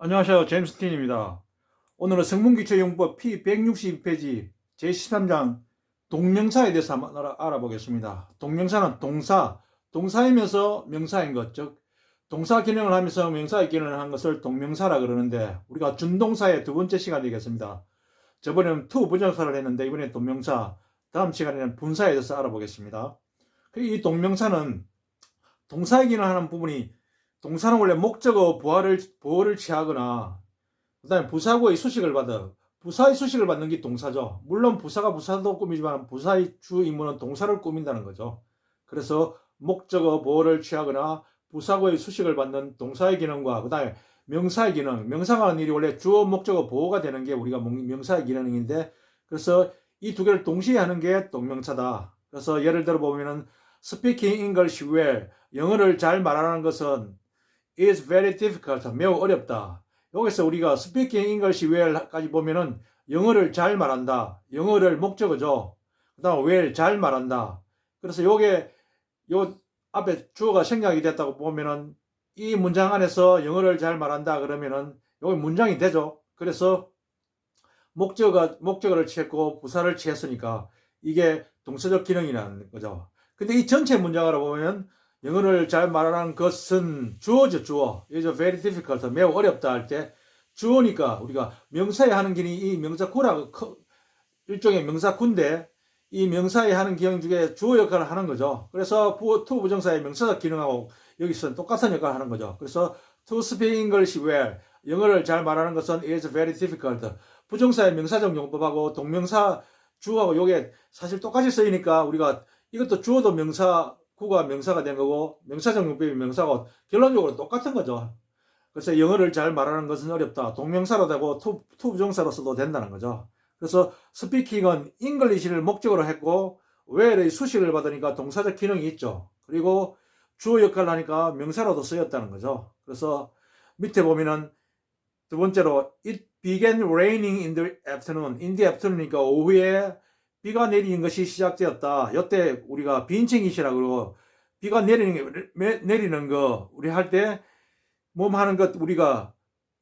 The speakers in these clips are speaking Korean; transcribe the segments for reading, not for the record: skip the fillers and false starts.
안녕하세요. 제임스 틴입니다. 오늘은 성문기초용법 P162페이지 제13장 동명사에 대해서 한번 알아보겠습니다. 동명사는 동사이면서 명사인 것, 즉 동사 기능을 하면서 명사의 기능을 한 것을 동명사라 그러는데, 우리가 준동사의 두 번째 시간이 되겠습니다. 저번에는 to 부정사를 했는데 이번에 동명사, 다음 시간에는 분사에 대해서 알아보겠습니다. 이 동명사는 동사의 기능을 하는 부분이, 동사는 원래 목적어 보어를 취하거나 그 다음에 부사구의 수식을 받아, 부사의 수식을 받는 게 동사죠. 물론 부사가 부사도 꾸미지만 부사의 주 임무는 동사를 꾸민다는 거죠. 그래서 목적어 보어를 취하거나 부사구의 수식을 받는 동사의 기능과 그 다음에 명사의 기능, 명사가 하는 일이 원래 주어 목적어 보어가 되는 게 우리가 명사의 기능인데, 그래서 이 두 개를 동시에 하는 게 동명사다. 그래서 예를 들어 보면은 speaking English well, 영어를 잘 말하는 것은 is very difficult, 매우 어렵다. 여기서 우리가 speaking English well까지 보면은 영어를 잘 말한다, 영어를 목적어죠. 그 다음 well, 잘 말한다. 그래서 요게 요 앞에 주어가 생략이 됐다고 보면은 이 문장 안에서 영어를 잘 말한다 그러면은 요게 문장이 되죠. 그래서 목적어를 취했고 부사를 취했으니까 이게 동사적 기능이라는 거죠. 근데 이 전체 문장을 보면 영어를 잘 말하는 것은 주어죠, 주어. is very difficult, 매우 어렵다 할 때 주어니까 우리가 명사에 하는 기능이 이 명사구라, 일종의 명사구인데 이 명사에 하는 기능 중에 주어 역할을 하는 거죠. 그래서 to 부정사의 명사적 기능하고 여기서는 똑같은 역할을 하는 거죠. 그래서 to speak English well, 영어를 잘 말하는 것은 is very difficult. 부정사의 명사적 용법하고 동명사 주어하고 요게 사실 똑같이 쓰이니까 우리가 이것도 주어도 명사구가 명사가 된 거고 명사적 용법이 명사고 결론적으로 똑같은 거죠. 그래서 영어를 잘 말하는 것은 어렵다. 동명사로 되고 to 부정사로 써도 된다는 거죠. 그래서 스피킹은 잉글리시를 목적으로 했고 where의 수식을 받으니까 동사적 기능이 있죠. 그리고 주어 역할을 하니까 명사로도 쓰였다는 거죠. 그래서 밑에 보면은 두 번째로 it began raining in the afternoon. in the afternoon이니까 오후에 비가 내리는 것이 시작되었다. 이때 우리가 빈칭이시라고 그러고 비가 내리는 거 우리 할 때 몸 하는 것 우리가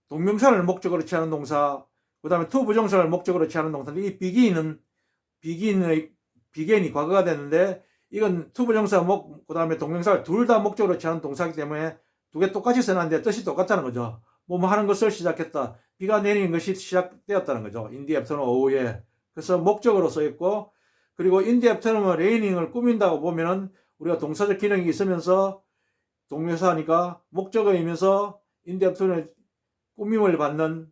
동명사를 목적으로 취하는 동사, 그 다음에 to 부정사를 목적으로 취하는 동사인데 이 begin이 과거가 되는데 이건 to 부정사 그 다음에 동명사를 둘 다 목적으로 취하는 동사이기 때문에 두 개 똑같이 써놨는데 뜻이 똑같다는 거죠. 뭐 하는 것을 시작했다. 비가 내리는 것이 시작되었다는 거죠. in the afternoon, 오후에. 그래서 목적으로 써있고, 그리고 in the afternoon raining을 꾸민다고 보면은 우리가 동사적 기능이 있으면서 동명사니까 목적어이면서 in the afternoon 꾸밈을 받는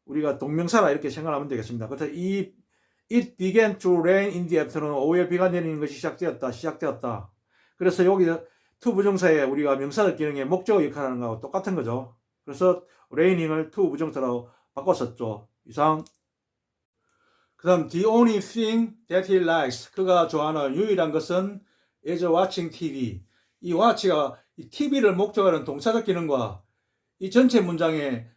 우리가 동명사라 이렇게 생각하면 되겠습니다. 그래서 it began to rain in the afternoon, 오후에 비가 내리는 것이 시작되었다. 그래서 여기 to 부정사에 우리가 명사적 기능의 목적어 역할하는 거하고 똑같은 거죠. 그래서 raining을 to 부정사로 바꿨었죠. 이상. 그 다음 the only thing that he likes, 그가 좋아하는 유일한 것은 is watching TV. 이 watch가 이 TV를 목적으로 하는 동사적 기능과 이 전체 문장에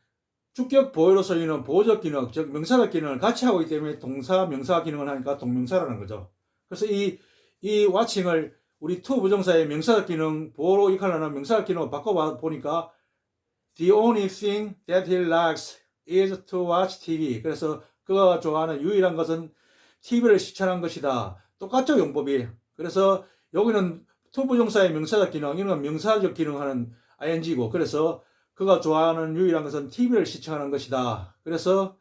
주격 보호로 쓰이는 보호적 기능, 즉 명사적 기능을 같이 하고 있기 때문에 동사, 명사 기능을 하니까 동명사라는 거죠. 그래서 이 watching을 우리 to 부정사의 명사적 기능, 보호로 역할하는 명사적 기능을 바꿔보니까 the only thing that he likes is to watch TV. 그래서 그가 좋아하는 유일한 것은 TV를 시청하는 것이다. 똑같죠, 용법이. 그래서 여기는 to 부정사의 명사적 기능, 이는 명사적 기능하는 ing고, 그래서 그가 좋아하는 유일한 것은 TV를 시청하는 것이다. 그래서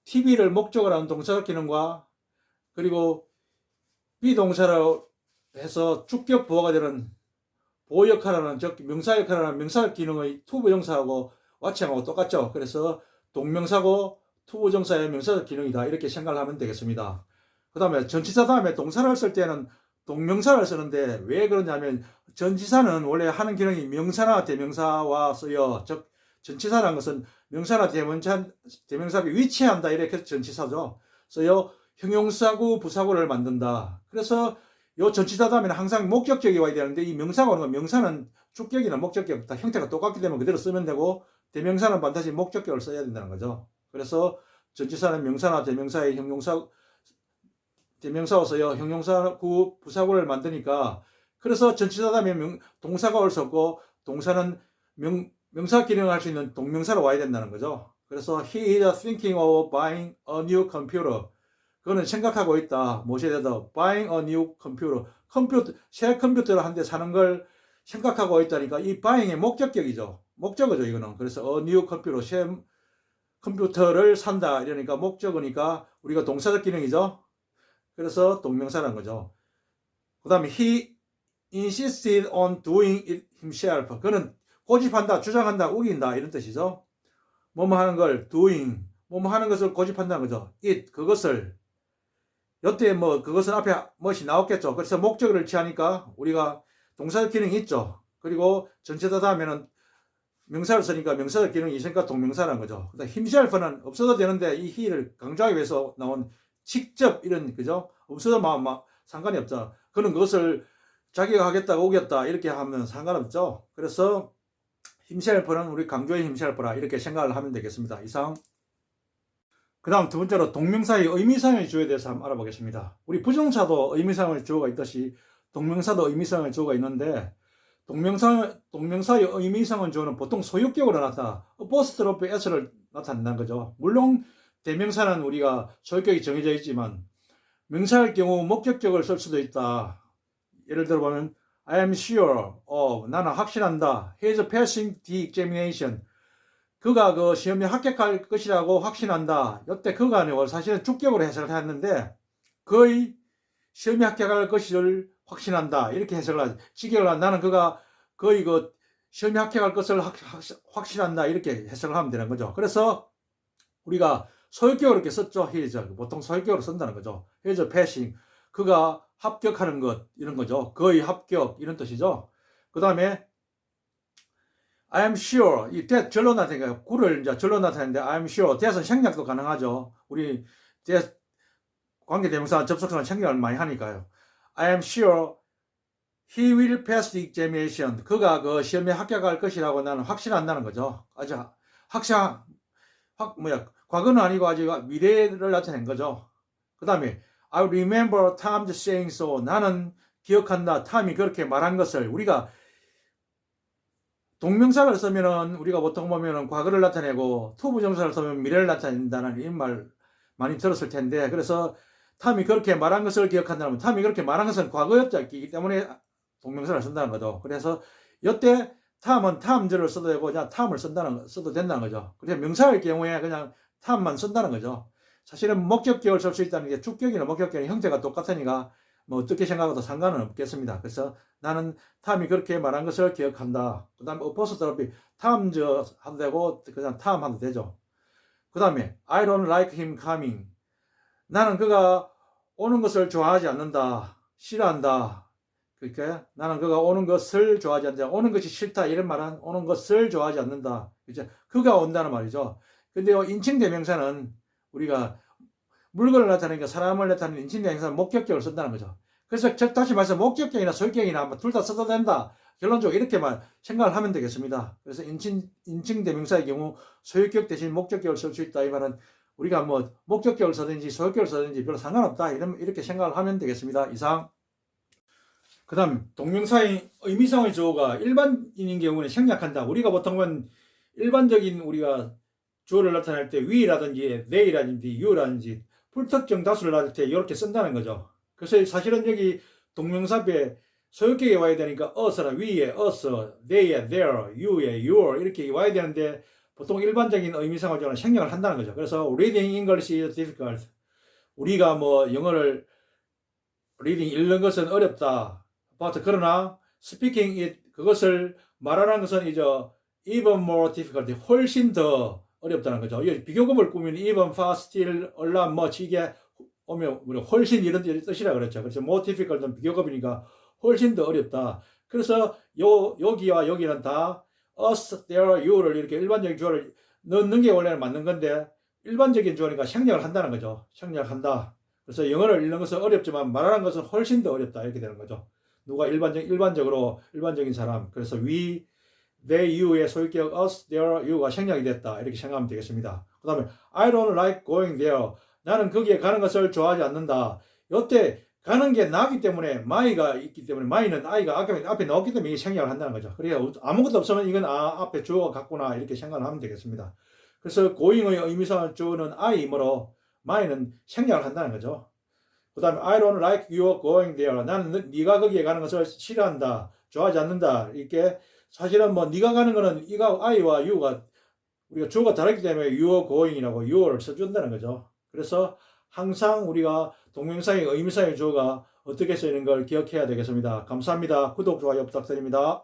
TV를 목적으로 하는 동사적 기능과 그리고 비동사로 해서 주격 보호가 되는 보호 역할을 하는, 즉 명사 역할을 하는 명사적 기능의 to 부정사하고 watching하고 똑같죠. 그래서 동명사고 to 부정사의 명사적 기능이다. 이렇게 생각을 하면 되겠습니다. 그 다음에 전치사 다음에 동사를 쓸 때는 동명사를 쓰는데 왜 그러냐면 전치사는 원래 하는 기능이 명사나 대명사와 쓰여, 즉 전치사라는 것은 명사나 대명사에 위치한다 이렇게 해서 전치사죠. 쓰여 형용사구 부사구를 만든다. 그래서 요 전치사 다음에는 항상 목적격이 와야 되는데 이 명사가 오는 건 명사는 주격이나 목적격 다 형태가 똑같기 때문에 그대로 쓰면 되고 대명사는 반드시 목적격을 써야 된다는 거죠. 그래서 전치사는 명사나 대명사의 대명사로서요 형용사구 부사구를 만드니까, 그래서 전치사 다음에 동사가 올 수 없고 동사는 명사 기능을 할 수 있는 동명사로 와야 된다는 거죠. 그래서 he is thinking of buying a new computer. 그거는 생각하고 있다. 무엇에 대해서 buying a new computer. 새 컴퓨터를 한 대 사는 걸 생각하고 있다니까 이 buying의 목적격이죠. 목적어죠, 이거는. 그래서 a new computer, 새 컴퓨터를 산다. 이러니까 목적어니까 우리가 동사적 기능이죠. 그래서 동명사라는 거죠. 그 다음에 he insisted on doing it himself. 그는 고집한다, 주장한다, 우긴다 이런 뜻이죠. 뭐뭐 하는 걸 doing, 뭐뭐 하는 것을 고집한다는 거죠. it, 그것을. 여태 뭐 그것은 앞에 무엇이 나왔겠죠. 그래서 목적어를 취하니까 우리가 동사적 기능이 있죠. 그리고 전체다 다음에는 명사를 쓰니까 명사적 기능이 있으니까 동명사라는 거죠. 그다음 himself는 없어도 되는데 이 he를 강조하기 위해서 나온 직접 이런 그죠? 없어도 막 상관이 없죠. 그는 그것을 자기가 하겠다, 오겠다 이렇게 하면 상관없죠. 그래서 himself는 우리 강조의 himself라 이렇게 생각을 하면 되겠습니다. 이상. 그 다음 두 번째로 동명사의 의미상의 주어에 대해서 한번 알아보겠습니다. 우리 부정사도 의미상의 주어가 있듯이 동명사도 의미상의 주어가 있는데 동명사의 의미상의 주어는 보통 소유격으로 나타나 어포스트로피 s를 나타낸다는 거죠. 물론 대명사는 우리가 소유격이 정해져 있지만 명사할 경우 목적격을 쓸 수도 있다. 예를 들어 보면 I am sure of, 나는 확신한다. He is passing the examination. 그가 그 시험에 합격할 것이라고 확신한다. 이때 그가 아니고 사실은 주격으로 해석을 했는데 거의 시험에 합격할 것을 확신한다. 이렇게 해석을 하죠. 직역을 하면 나는 그가 거의 그 시험에 합격할 것을 확신한다. 이렇게 해석을 하면 되는 거죠. 그래서 우리가 소유격으로 이렇게 썼죠. he is. 보통 소유격으로 쓴다는 거죠. he is passing. 그가 합격하는 것 이런 거죠. 거의 합격 이런 뜻이죠. 그 다음에 I am sure 이 that 절로 나타내니까 구를 이제 절로 나타내는데 I am sure that은 생략도 가능하죠. 우리 that 관계대명사 접속사는 생략을 많이 하니까요. I am sure he will pass the examination. 그가 그 시험에 합격할 것이라고 나는 확신한다는 거죠. 아주 과거는 아니고 아직 미래를 나타낸 거죠. 그 다음에 I remember Tom saying so. 나는 기억한다. 탐이 그렇게 말한 것을. 우리가 동명사를 쓰면은 우리가 보통 보면은 과거를 나타내고 투부정사를 쓰면 미래를 나타낸다는 이 말 많이 들었을 텐데 그래서 탐이 그렇게 말한 것을 기억한다면 탐이 그렇게 말한 것은 과거였기 때문에 동명사를 쓴다는 거죠. 그래서 이때 탐은 탐절을 써도 되고 그냥 탐을 써도 된다는 거죠. 그래서 명사일 경우에 그냥 탐만 쓴다는 거죠. 사실은 목적격을 쓸 수 있다는 게 주격이나 목적격의 형태가 똑같으니까 뭐 어떻게 생각해도 상관은 없겠습니다. 그래서 나는 탐이 그렇게 말한 것을 기억한다. 그 다음에 어포스트로피 탐저 하도 되고 그냥 탐 하도 되죠. 그 다음에 I don't like him coming. 나는 그가 오는 것을 좋아하지 않는다. 싫어한다. 그러니까 나는 그가 오는 것을 좋아하지 않는다. 오는 것이 싫다. 이런 말은 오는 것을 좋아하지 않는다. 그죠? 그가 온다는 말이죠. 근데 인칭대명사는 우리가 물건을 나타내니까 사람을 나타내는 인칭대명사는 목적격을 쓴다는 거죠. 그래서 다시 말해서 목적격이나 소유격이나 둘 다 써도 된다. 결론적으로 이렇게만 생각을 하면 되겠습니다. 그래서 인칭대명사의 경우 소유격 대신 목적격을 쓸 수 있다. 이 말은 우리가 뭐 목적격을 쓰든지 소유격을 쓰든지 별로 상관없다. 이렇게 생각을 하면 되겠습니다. 이상. 그 다음 동명사의 의미상의 주어가 일반인인 경우는 생략한다. 우리가 보통은 일반적인 우리가 주어를 나타낼 때 we라든지 they라든지 you라든지 불특정 다수를 나타낼 때 이렇게 쓴다는 거죠. 그래서 사실은 여기 동명사에 소유격이 와야 되니까 us라 we에 us, they에 their, you에 your 이렇게 와야 되는데 보통 일반적인 의미상의 주어는 생략을 한다는 거죠. 그래서 reading English is difficult. 우리가 뭐 영어를 reading 읽는 것은 어렵다. but 그러나 speaking it 그것을 말하는 것은 이제 even more difficult. 훨씬 더 어렵다는 거죠. 비교급을 꾸미면 even, far, still, a lot, much 이게 오면 훨씬 이런 뜻이라 그랬죠. 그래서 more difficult는 비교급이니까 훨씬 더 어렵다. 그래서 여기와 여기는 다 us, there, you를 이렇게 일반적인 주어를 넣는 게 원래는 맞는 건데 일반적인 주어니까 생략을 한다는 거죠. 생략한다. 그래서 영어를 읽는 것은 어렵지만 말하는 것은 훨씬 더 어렵다 이렇게 되는 거죠. 누가 일반적으로 일반적인 사람. 그래서 we, they, you의 소유격 us, their, you가 생략이 됐다. 이렇게 생각하면 되겠습니다. 그 다음에 I don't like going there. 나는 거기에 가는 것을 좋아하지 않는다. 이때 가는 게 나기 때문에 my가 있기 때문에 my는 i가 앞에 나왔기 때문에 이게 생략을 한다는 거죠. 그래서 아무것도 없으면 이건 앞에 주어가 같구나 이렇게 생각을 하면 되겠습니다. 그래서 going의 의미상 주어는 i이므로 my는 생략을 한다는 거죠. 그 다음에 I don't like you going there. 나는 네가 거기에 가는 것을 싫어한다. 좋아하지 않는다. 이렇게 사실은 뭐 네가 가는 거는 이가 I와 you가 우리가 주어가 다르기 때문에 you're going이라고 you를 써준다는 거죠. 그래서 항상 우리가 동명사의 의미사의 주어가 어떻게 쓰이는 걸 기억해야 되겠습니다. 감사합니다. 구독, 좋아요 부탁드립니다.